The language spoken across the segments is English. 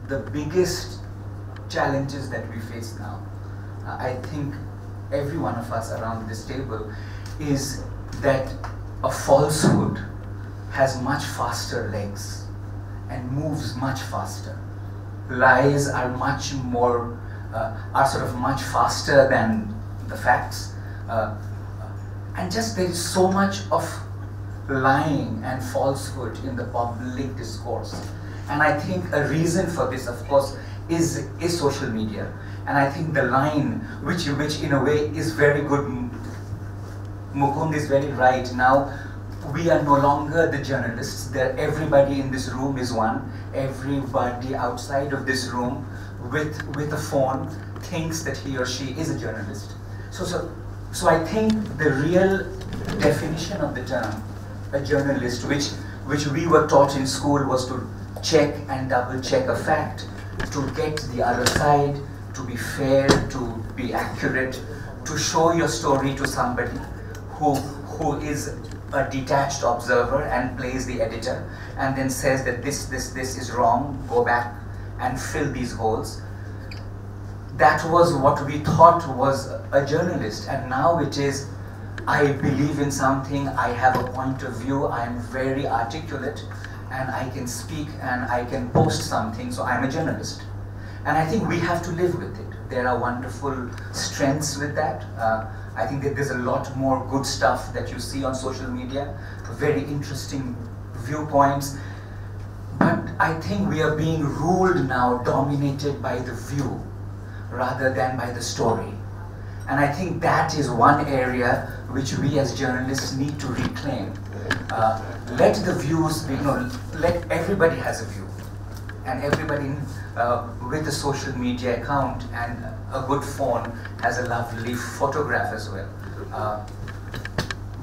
The biggest challenges that we face now, I think every one of us around this table, is that a falsehood has much faster legs and moves much faster. Lies are much more, are sort of much faster than the facts. And just there is so much of lying and falsehood in the public discourse. And I think a reason for this, of course, is social media. And I think the line, which in a way is very good, Mukund is very right. Now, we are no longer the journalists. Everybody in this room is one. Everybody outside of this room with a phone thinks that he or she is a journalist. So I think the real definition of the term, a journalist, which we were taught in school, was to check and double check a fact, to get the other side, to be fair, to be accurate, to show your story to somebody who is a detached observer and plays the editor and then says that this is wrong, go back and fill these holes. That was what we thought was a journalist, and now it is, I believe in something, I have a point of view, I am very articulate, and I can speak and I can post something, so I'm a journalist. And I think we have to live with it. There are wonderful strengths with that. I think that there's a lot more good stuff that you see on social media, very interesting viewpoints. But I think we are being ruled now, dominated by the view, rather than by the story. And I think that is one area which we as journalists need to reclaim. Let the views be, let everybody has a view. And everybody with a social media account and a good phone has a lovely photograph as well.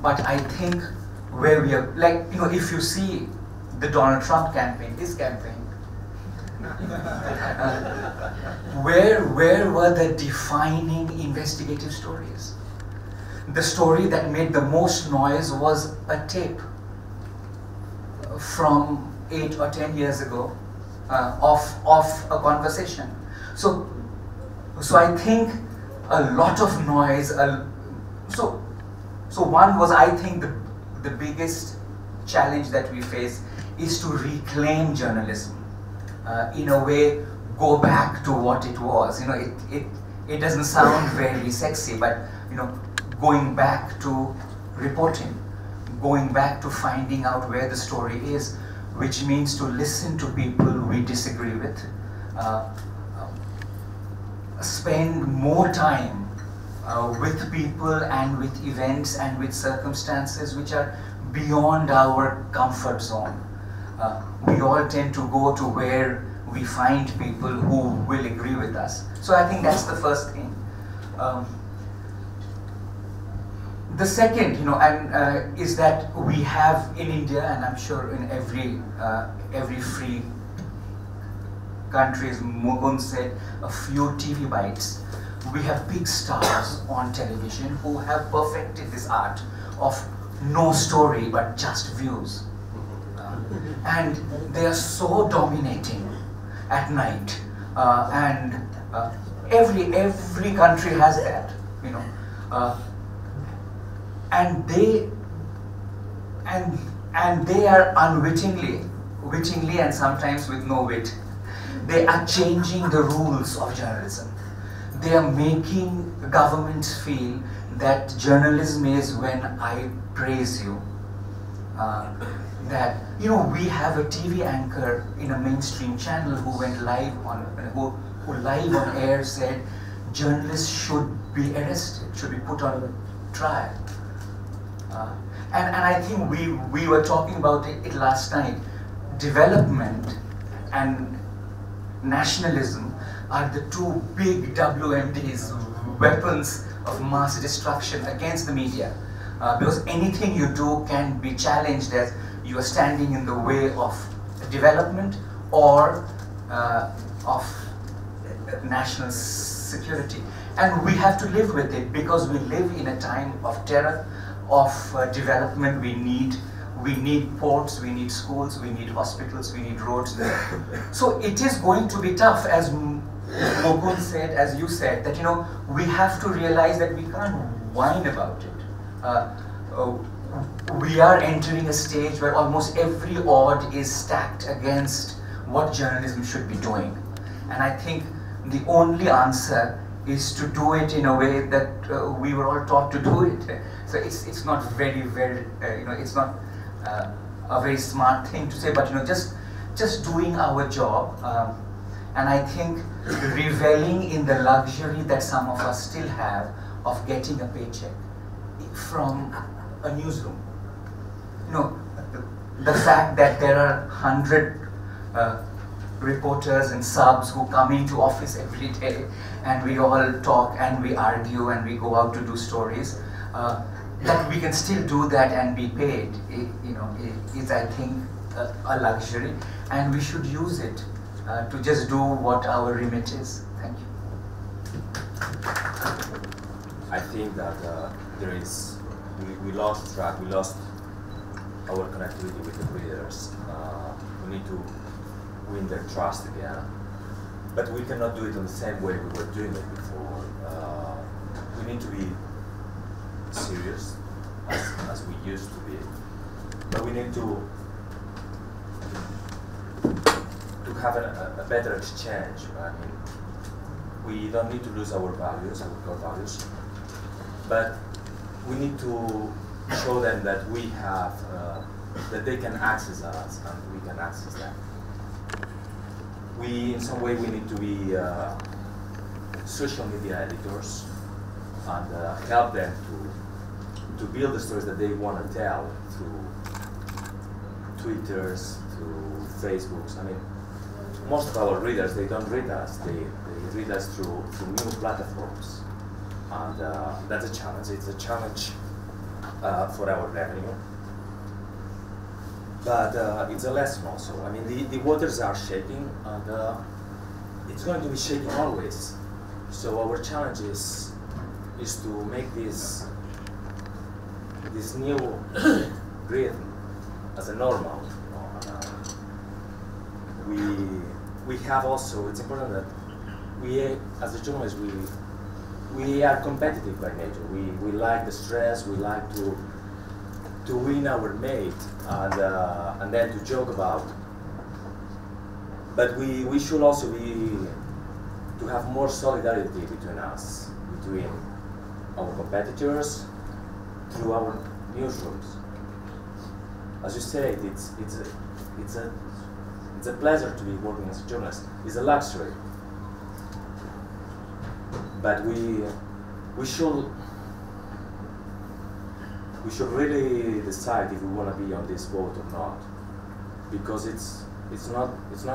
But I think where we are, like, if you see the Donald Trump campaign, his campaign, where were the defining investigative stories? The story that made the most noise was a tape from 8 or 10 years ago of a conversation. So I think a lot of noise. So one was, I think, the biggest challenge that we face is to reclaim journalism. In a way, go back to what it was. It doesn't sound very sexy, but going back to reporting, going back to finding out where the story is, which means to listen to people we disagree with, spend more time with people and with events and with circumstances which are beyond our comfort zone. We all tend to go to where we find people who will agree with us. So I think that's the first thing. The second, is that we have in India, and I'm sure in every free country, as Mukund said, a few TV bites. We have big stars on television who have perfected this art of no story but just views. And they are so dominating at night, and every country has that, and they are wittingly and sometimes with no wit, they are changing the rules of journalism. They are making governments feel that journalism is when I praise you. That we have a TV anchor in a mainstream channel who went live who live on air said journalists should be arrested, should be put on trial. And I think we were talking about it last night. Development and nationalism are the two big WMDs, weapons of mass destruction against the media. Because anything you do can be challenged as you are standing in the way of development or of national security. And we have to live with it because we live in a time of terror, of development. We we need ports, we need schools, we need hospitals, we need roads. So it is going to be tough, as Mokun said, as you said, that we have to realize that we can't whine about it. We are entering a stage where almost every odd is stacked against what journalism should be doing. And I think the only answer is to do it in a way that we were all taught to do it. So it's not very, it's not a very smart thing to say, but just doing our job. And I think reveling in the luxury that some of us still have of getting a paycheck from a newsroom. The fact that there are 100 reporters and subs who come into office every day, and we all talk and we argue and we go out to do stories, that we can still do that and be paid, is I think a luxury, and we should use it to just do what our remit is. Thank you. I think that we lost track, we lost our connectivity with the readers. We need to win their trust again. But we cannot do it in the same way we were doing it before. We need to be serious, as we used to be. But we need to have a better exchange. I mean, we don't need to lose our values, our core values, but we need to show them that we have, that they can access us and we can access them. In some way, we need to be social media editors and help them to build the stories that they want to tell through Twitters, through Facebooks. I mean, most of our readers, they don't read us. They read us through new platforms, and that's a challenge. It's a challenge for our revenue, but it's a lesson also. I mean, the waters are shaking, and it's going to be shaking always. So our challenge is to make this new rhythm as a normal. We have also, it's important that we, as a journalist, we are competitive by nature. We like the stress, we like to win our mate, and then to joke about. But we should also to have more solidarity between us, between our competitors, through our newsrooms. As you said, it's a pleasure to be working as a journalist. It's a luxury. But we should really decide if we want to be on this boat or not, because it's not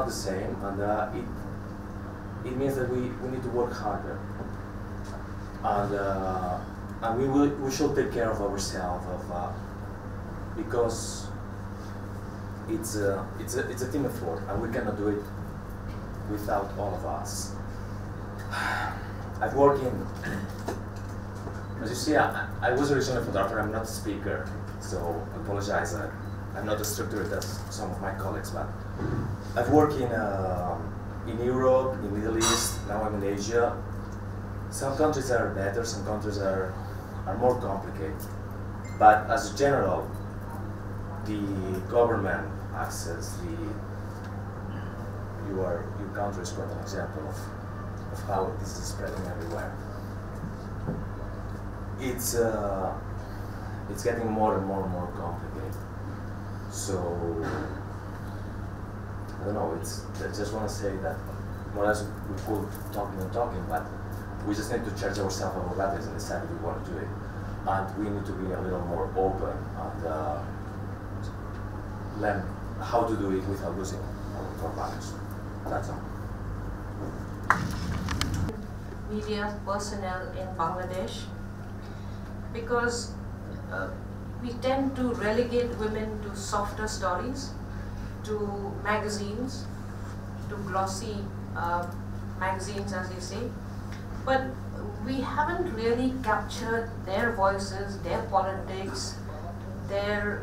the same, and it means that we need to work harder, and we should take care of ourselves, because it's a team effort, and we cannot do it without all of us. I've worked in, as you see, I was originally a photographer. I'm not a speaker, so I apologize. I'm not as structured as some of my colleagues, but I've worked in Europe, in the Middle East. Now I'm in Asia. Some countries are better, some countries are more complicated. But as a general, the government access, your country is quite an example of how this is spreading everywhere. It's getting more and more complicated. So I don't know. I just want to say that more or less we could talking, but we just need to charge ourselves our batteries and decide if we want to do it. And we need to be a little more open and learn how to do it without losing our core values. That's all. Media personnel in Bangladesh, because we tend to relegate women to softer stories, to magazines, to glossy magazines, as you say, but we haven't really captured their voices, their politics, their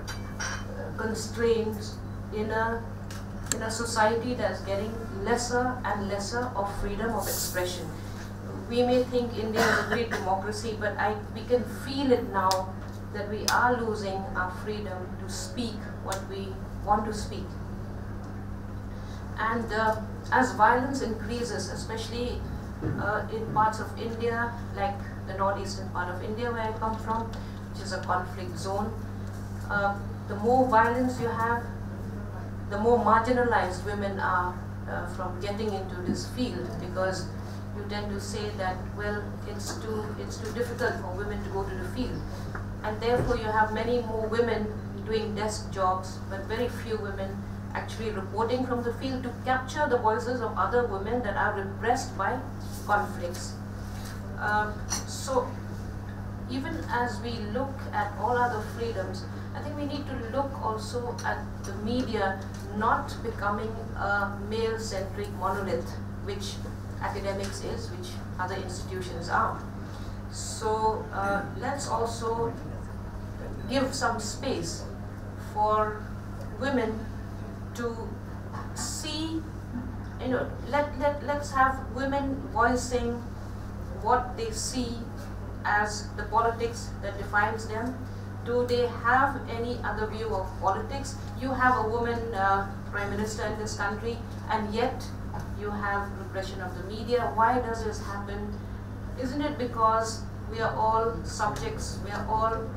constraints in a society that's getting lesser and lesser of freedom of expression. We may think India is a great democracy, but we can feel it now that we are losing our freedom to speak what we want to speak. And as violence increases, especially in parts of India, like the northeastern part of India where I come from, which is a conflict zone, the more violence you have, the more marginalized women are from getting into this field, because you tend to say that, well, it's too difficult for women to go to the field. And therefore you have many more women doing desk jobs, but very few women actually reporting from the field to capture the voices of other women that are repressed by conflicts. So even as we look at all other freedoms, I think we need to look also at the media not becoming a male-centric monolith, which academics is, which other institutions are. So let's also give some space for women to see, let's have women voicing what they see as the politics that defines them. Do they have any other view of politics? You have a woman prime minister in this country, and yet you have repression of the media. Why does this happen? Isn't it because we are all subjects, we are all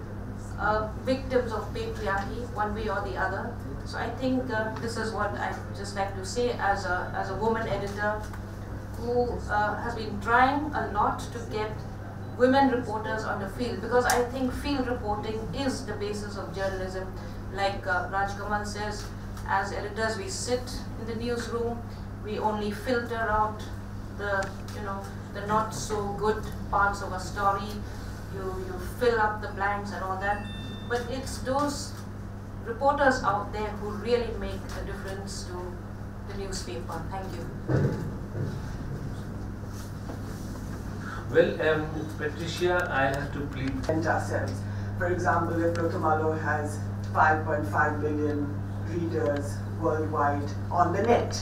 victims of patriarchy, one way or the other? So I think this is what I'd just like to say as a woman editor who has been trying a lot to get women reporters on the field, because I think field reporting is the basis of journalism. Like Raj Kamal says, as editors we sit in the newsroom, we only filter out the not so good parts of a story, you fill up the blanks and all that, but it's those reporters out there who really make a difference to the newspaper. Thank you. Well, Patricia, I have to plead. Ourselves. For example, if Lotomalo has 5.5 million readers worldwide on the net.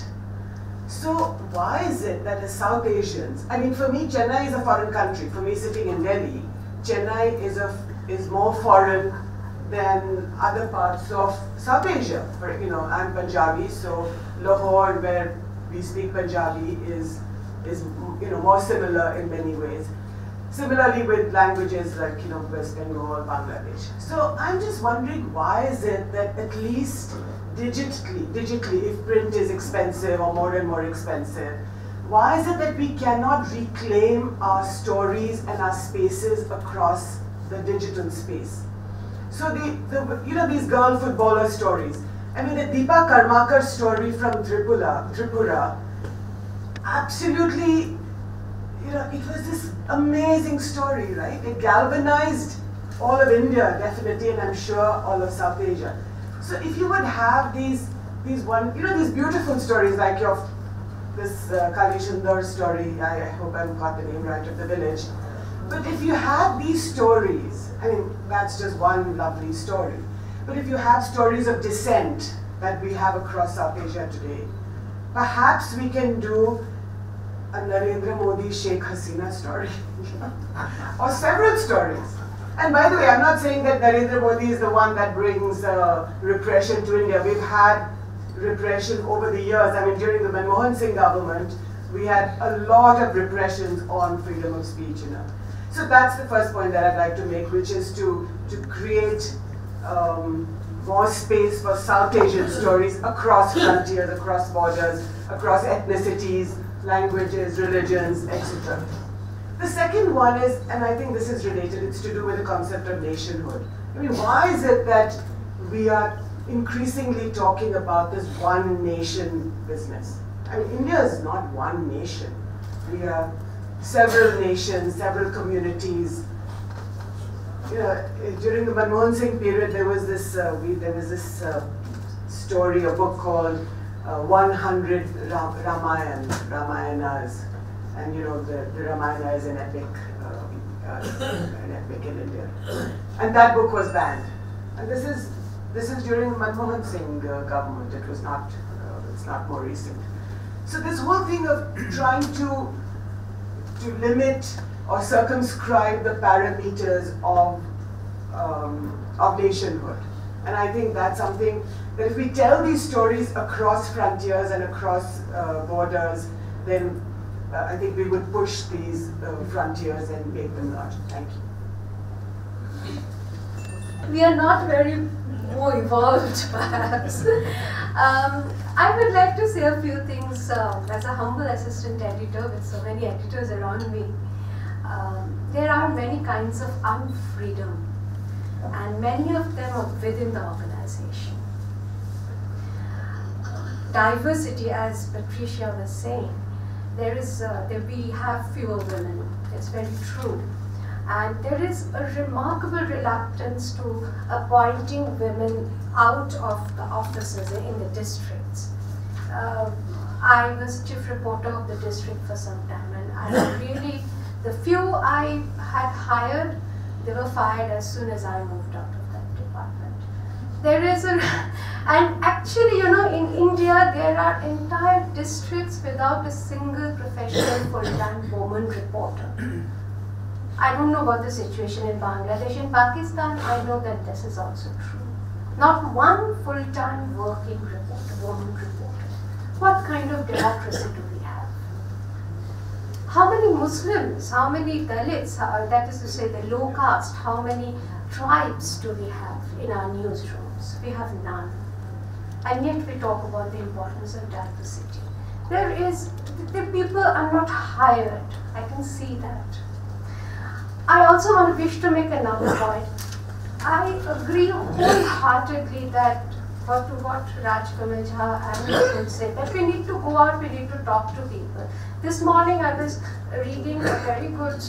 So why is it that as South Asians, I mean, for me, Chennai is a foreign country. For me, sitting in Delhi, Chennai is more foreign than other parts of South Asia. I'm Punjabi, so Lahore, where we speak Punjabi, is more similar in many ways. Similarly with languages like West Bengal, Bangladesh. So I'm just wondering, why is it that at least digitally, if print is expensive or more and more expensive, why is it that we cannot reclaim our stories and our spaces across the digital space? So these girl footballer stories. I mean, the Deepa Karmakar story from Tripura, absolutely, it was this amazing story, right? It galvanized all of India, definitely, and I'm sure all of South Asia. So if you would have these beautiful stories like this Kali Sundar story, I hope I got the name right, of the village. But if you had these stories, I mean, that's just one lovely story. But if you have stories of dissent that we have across South Asia today, perhaps we can do a Narendra Modi Sheikh Hasina story, or several stories. And by the way, I'm not saying that Narendra Modi is the one that brings repression to India. We've had repression over the years. I mean, during the Manmohan Singh government, we had a lot of repressions on freedom of speech. So that's the first point that I'd like to make, which is to create more space for South Asian stories across frontiers, across borders, across ethnicities, languages, religions, etc. The second one is, and I think this is related, it's to do with the concept of nationhood. I mean, why is it that we are increasingly talking about this one nation business? I mean, India is not one nation. We are several nations, several communities. During the Manmohan Singh period, there was this story, a book called 100 Ramayanas, and the Ramayana is an epic in India, and that book was banned. And this is This is during the Manmohan Singh government. It was not. It's not more recent. So this whole thing of trying to limit or circumscribe the parameters of nationhood, and I think that's something that if we tell these stories across frontiers and across borders, then I think we would push these frontiers and make them larger. Thank you. We are not very more evolved, perhaps. I would like to say a few things as a humble assistant editor with so many editors around me. There are many kinds of unfreedom, and many of them are within the organization. Diversity, as Patricia was saying, we have fewer women. It's very true. And there is a remarkable reluctance to appointing women out of the offices in the districts. I was chief reporter of the district for some time, and I really, the few I had hired, they were fired as soon as I moved out of that department. There is a, and actually, you know, in India, there are entire districts without a single professional full-time woman reporter. I don't know about the situation in Bangladesh. In Pakistan, I know that this is also true. Not one full-time working reporter, woman reporter. What kind of democracy do we have? How many Muslims, how many Dalits, that is to say the low caste, how many tribes do we have in our newsrooms? We have none. And yet we talk about the importance of diversity. The people are not hired. I can see that. I also wish to make another point. I agree wholeheartedly that what Raj Kamal Jha and would say, that we need to go out, we need to talk to people. This morning I was reading a very good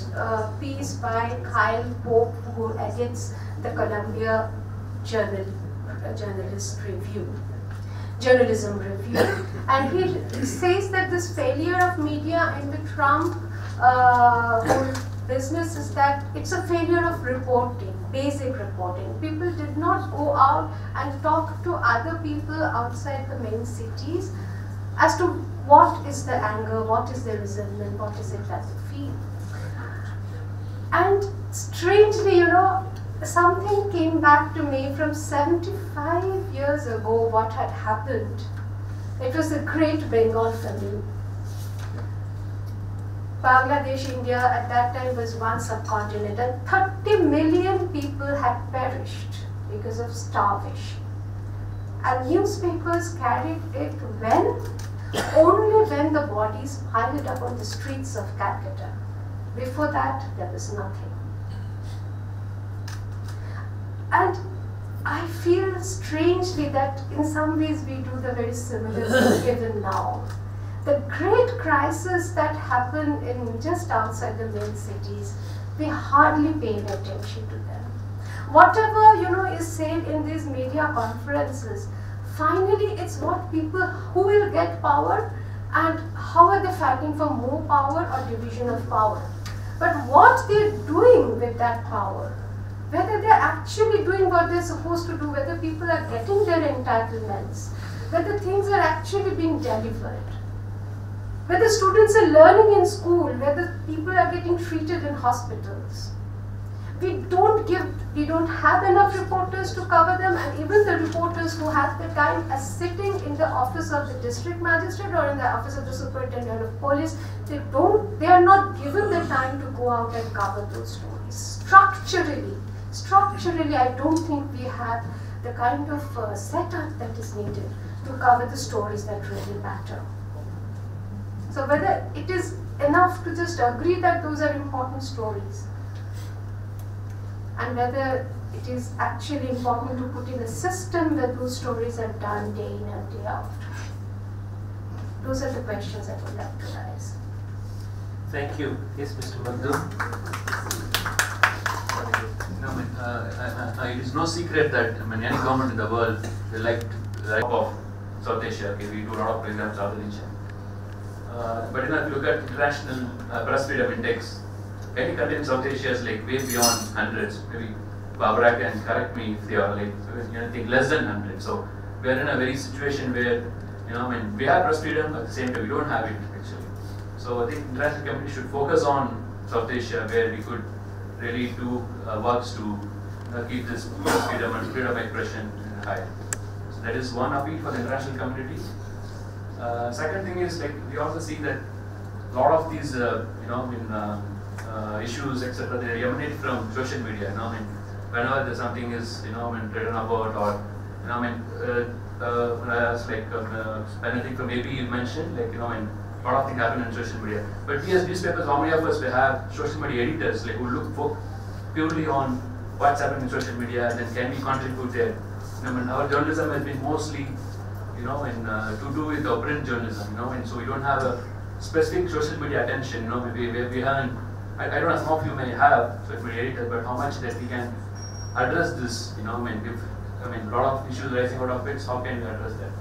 piece by Kyle Pope, who edits the Columbia Journalism Review. And he says that this failure of media in the Trump whole business is that it's a failure of reporting, basic reporting. People did not go out and talk to other people outside the main cities as to what is the anger, what is the resentment, what is it that they feel. And strangely, you know, something came back to me from 75 years ago, what had happened. It was the Great Bengal Famine. Bangladesh, India at that time was one subcontinent, and 30 million people had perished because of starvation. And newspapers carried it when? Only when the bodies piled up on the streets of Calcutta. Before that, there was nothing. And I feel strangely that in some ways we do the very similar thing even now. The great crises that happen in just outside the main cities, we hardly pay attention to them. Whatever, you know, is said in these media conferences, finally it's what people who will get power and how are they fighting for more power or division of power. But what they're doing with that power, whether they're actually doing what they're supposed to do, whether people are getting their entitlements, whether things are actually being delivered, whether students are learning in school, whether people are getting treated in hospitals. We don't have enough reporters to cover them, and even the reporters who have the time are sitting in the office of the district magistrate or in the office of the superintendent of police. They are not given the time to go out and cover those stories. Structurally, I don't think we have the kind of setup that is needed to cover the stories that really matter. So whether it is enough to just agree that those are important stories, and whether it is actually important to put in a system where those stories are done day in and day out. Those are the questions I would like to raise. Thank you. Yes, Mr. Madhu. It is no secret that any government in the world, they like of South Asia. Okay, we do a lot of programs South Asia. But if you look at international press freedom index, any country in South Asia is like way beyond hundreds, maybe Barbara can correct me if they are like anything less than 100. So we are in a very situation where we have press freedom, at the same time we don't have it actually. So I think international community should focus on South Asia, where we could really do works to keep this press freedom and freedom of expression high. So that is one appeal for the international community. Second thing is, like, we also see that a lot of these issues, etc., they emanate from social media. Whenever there's something is written about, or as like anything from maybe you mentioned, like a lot of things happen in social media. But we as newspapers, how many of us will have social media editors like who look for purely on what's happening in social media, and then can we contribute there? Our journalism has been mostly to do with the print journalism, and so we don't have a specific social media attention. Maybe we haven't. I don't know, some of you may have social media editors, but how much that we can address this? If a lot of issues rising out of it, how can we address that?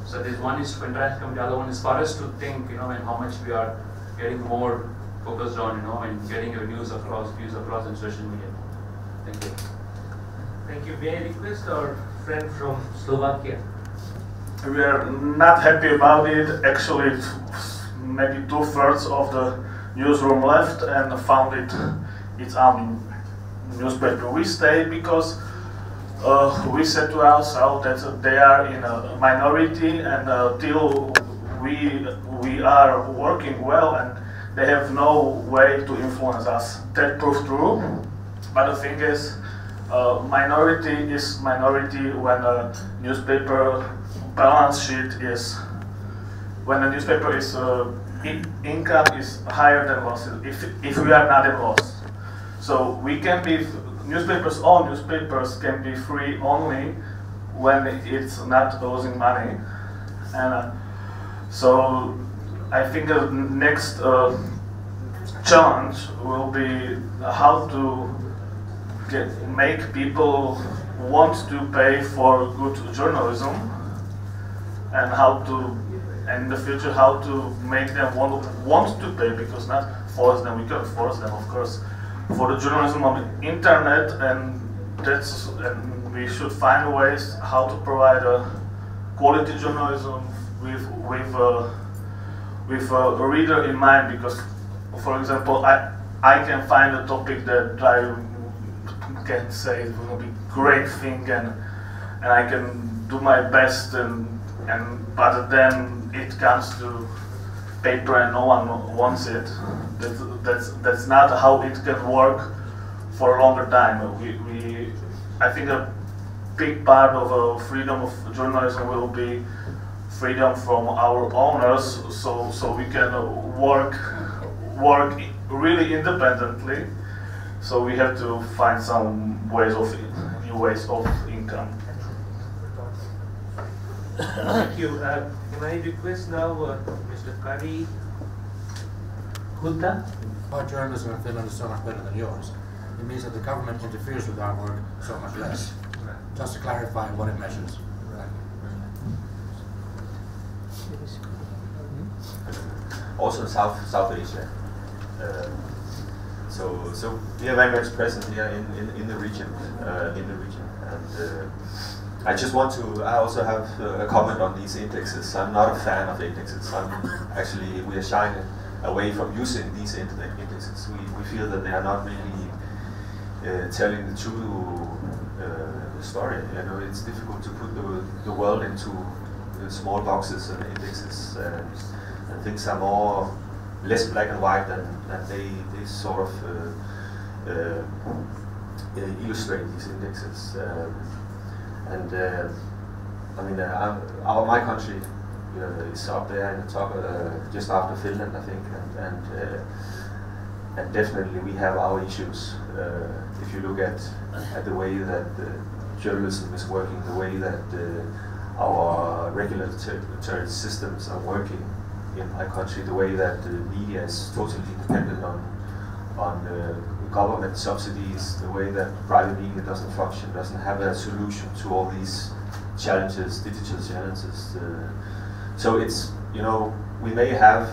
So there's one is for international community, the other one is for us to think, how much we are getting more focused on, and getting your views across in social media. Thank you. Thank you. May I request our friend from Slovakia? We are not happy about it. Actually, maybe 2/3 of the newsroom left and found its own newspaper. We stayed because we said to ourselves that they are in a minority, and till we are working well, and they have no way to influence us. That proved true. But the thing is, minority is minority when a newspaper balance sheet is, when the newspaper is income is higher than losses. If we are not in loss, so we can be all newspapers can be free only when it's not losing money, and so I think the next challenge will be how to make people want to pay for good journalism, and in the future, how to make them want to pay, because not force them. We can force them, of course, for the journalism on the internet, and we should find ways how to provide a quality journalism with a reader in mind. Because, for example, I can find a topic that I can say it will be a great thing, and I can do my best, but then it comes to paper and no one wants it. That's not how it can work for a longer time. I think a big part of freedom of journalism will be freedom from our owners, so we can work really independently. So we have to find some new ways of income. Thank you. Can I request now Mr. Kari Hutta? Our journalism in Finland is so much better than yours. It means that the government interferes with our work so much less. Just to clarify what it measures. Also South Asia. So we are very much present here in the region, and I just want to. I also have a comment on these indexes. I'm not a fan of indexes. We are shying away from using these indexes. We feel that they are not really telling the true story. It's difficult to put the world into small boxes and indexes, and things are less black and white than they sort of illustrate these indexes. My country is up there in the top, just after Finland, I think, and definitely we have our issues. If you look at the way that journalism is working, the way that our regulatory systems are working in my country, the way that the media is totally dependent on government subsidies, the way that private media doesn't function, doesn't have a solution to all these challenges, digital challenges. So it's, we may have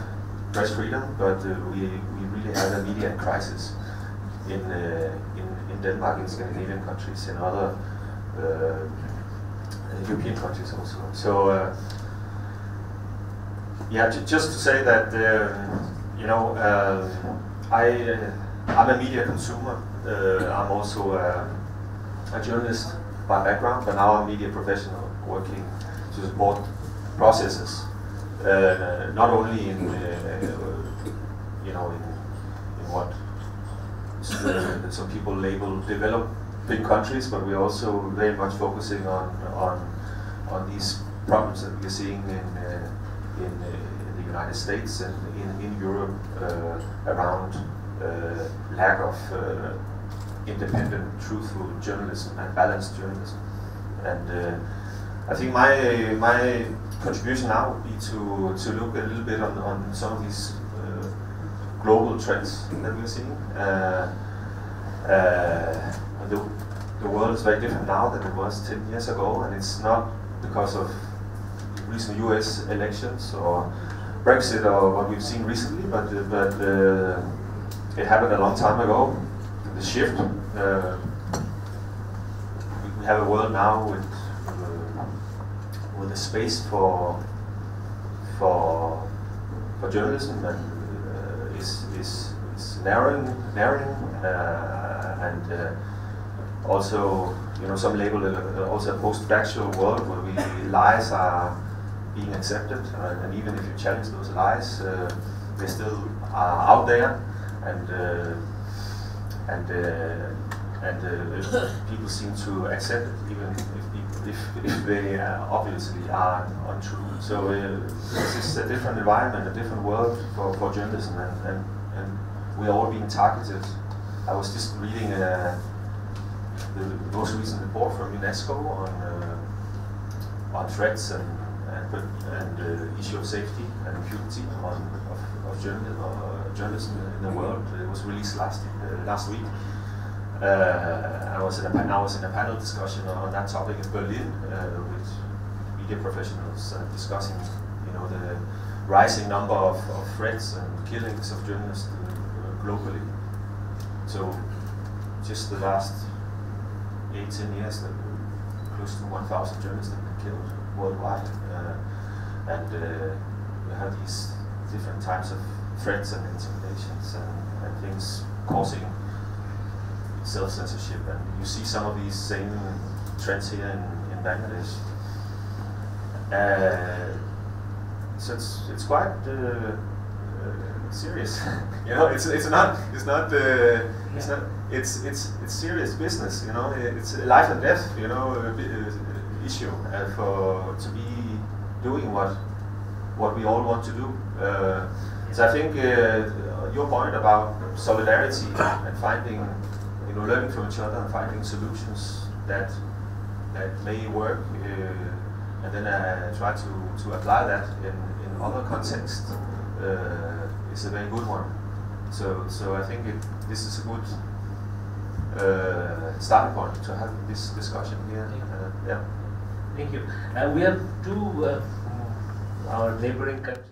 press freedom, but we really have a media crisis in in Denmark, in Scandinavian countries, in other European countries also. So yeah, just to say that I'm a media consumer. I'm also a journalist by background, but now I'm a media professional working to support processes, not only in what some people label developing countries, but we're also very much focusing on these problems that we're seeing in the United States and in Europe around lack of independent, truthful journalism and balanced journalism. And I think my contribution now would be to look a little bit on some of these global trends that we're seeing. The world is very different now than it was 10 years ago, and it's not because of recent US elections or Brexit or what we've seen recently, but it happened a long time ago. The shift. We have a world now with a space for journalism, and is narrowing, and also some label it also a post-factual world where lies are being accepted, and even if you challenge those lies, they still are out there, and people seem to accept it, even if they obviously are untrue. So this is a different environment, a different world for journalism, and we are all being targeted. I was just reading the most recent report from UNESCO on threats and issue of safety and impunity of journalism in the world. It was released last week. I was in a panel discussion on that topic in Berlin with media professionals discussing, the rising number of threats and killings of journalists globally. So, just the last 8-10 years, close to 1,000 journalists have been killed worldwide, and we have these different types of threats and intimidations and things causing self-censorship, and you see some of these same trends here in Bangladesh. So it's quite serious. It's serious business. It's a life and death. Issue to be doing what we all want to do. So I think your point about solidarity and finding, learning from each other and finding solutions that may work, and then try to apply that in other contexts is a very good one. So I think this is a good starting point to have this discussion here. Yeah. Thank you. We have two our neighboring countries.